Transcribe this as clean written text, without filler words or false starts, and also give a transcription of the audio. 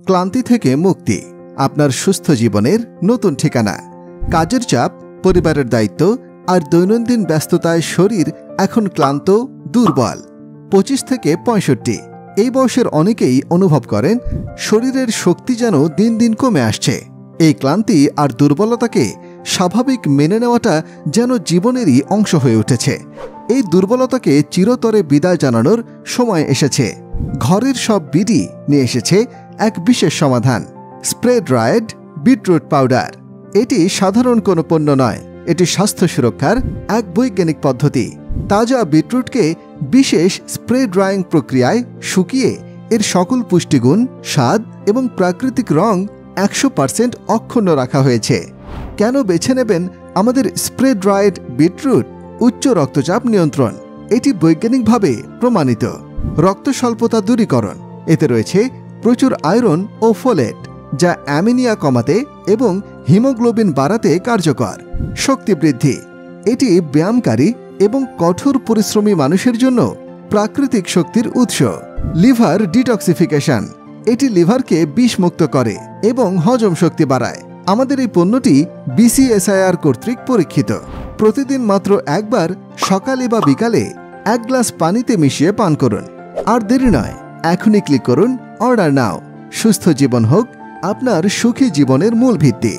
ক্লান্তি থেকে মুক্তি আপনার সুস্থ জীবনের নতুন ঠিকানা। কাজের চাপ, পরিবারের দায়িত্ব আর দৈনন্দিন ব্যস্ততায় শরীর এখন ক্লান্ত, দুর্বল। 25 থেকে 65 এই বয়সের অনেকেই অনুভব করেন শরীরের শক্তি যেন দিন দিন কমে আসছে। এই ক্লান্তি আর দুর্বলতাকে স্বাভাবিক মেনে নেওয়াটা যেন জীবনেরই অংশ হয়ে উঠেছে। এই দুর্বলতাকে চিরতরে বিদায় জানানোর সময় এসেছে। ঘরের সব বিডি নিয়ে এসেছে এক বিশেষ সমাধান, স্প্রে ড্রায়েড বিটরুট পাউডার। এটি সাধারণ কোনো পণ্য নয়, এটি স্বাস্থ্য সুরক্ষার এক বৈজ্ঞানিক পদ্ধতি। তাজা বিটরুটকে বিশেষ স্প্রে ড্রাইং প্রক্রিয়ায় শুকিয়ে এর সকল পুষ্টিগুণ, স্বাদ এবং প্রাকৃতিক রং 100% অক্ষুণ্ণ রাখা হয়েছে। কেন বেছে নেবেন আমাদের স্প্রে ড্রায়েড বিটরুট? উচ্চ রক্তচাপ নিয়ন্ত্রণ, এটি বৈজ্ঞানিকভাবে প্রমাণিত। রক্ত স্বল্পতা দূরীকরণ, এতে রয়েছে প্রচুর আয়রন ও ফোলেট, যা অ্যামিনিয়া কমাতে এবং হিমোগ্লোবিন বাড়াতে কার্যকর। শক্তি বৃদ্ধি, এটি ব্যায়ামকারী এবং কঠোর পরিশ্রমী মানুষের জন্য প্রাকৃতিক শক্তির উৎস। লিভার ডিটক্সিফিকেশন, এটি লিভারকে বিষমুক্ত করে এবং হজম শক্তি বাড়ায়। আমাদের এই পণ্যটি BCSIR কর্তৃক পরীক্ষিত। প্রতিদিন মাত্র একবার সকালে বা বিকালে 1 গ্লাস পানিতে মিশিয়ে পান করুন। আর দেরি নয়, এখনই ক্লিক করুন অর্ডার নাও। সুস্থ জীবন হোক আপনার সুখী জীবনের মূল ভিত্তি।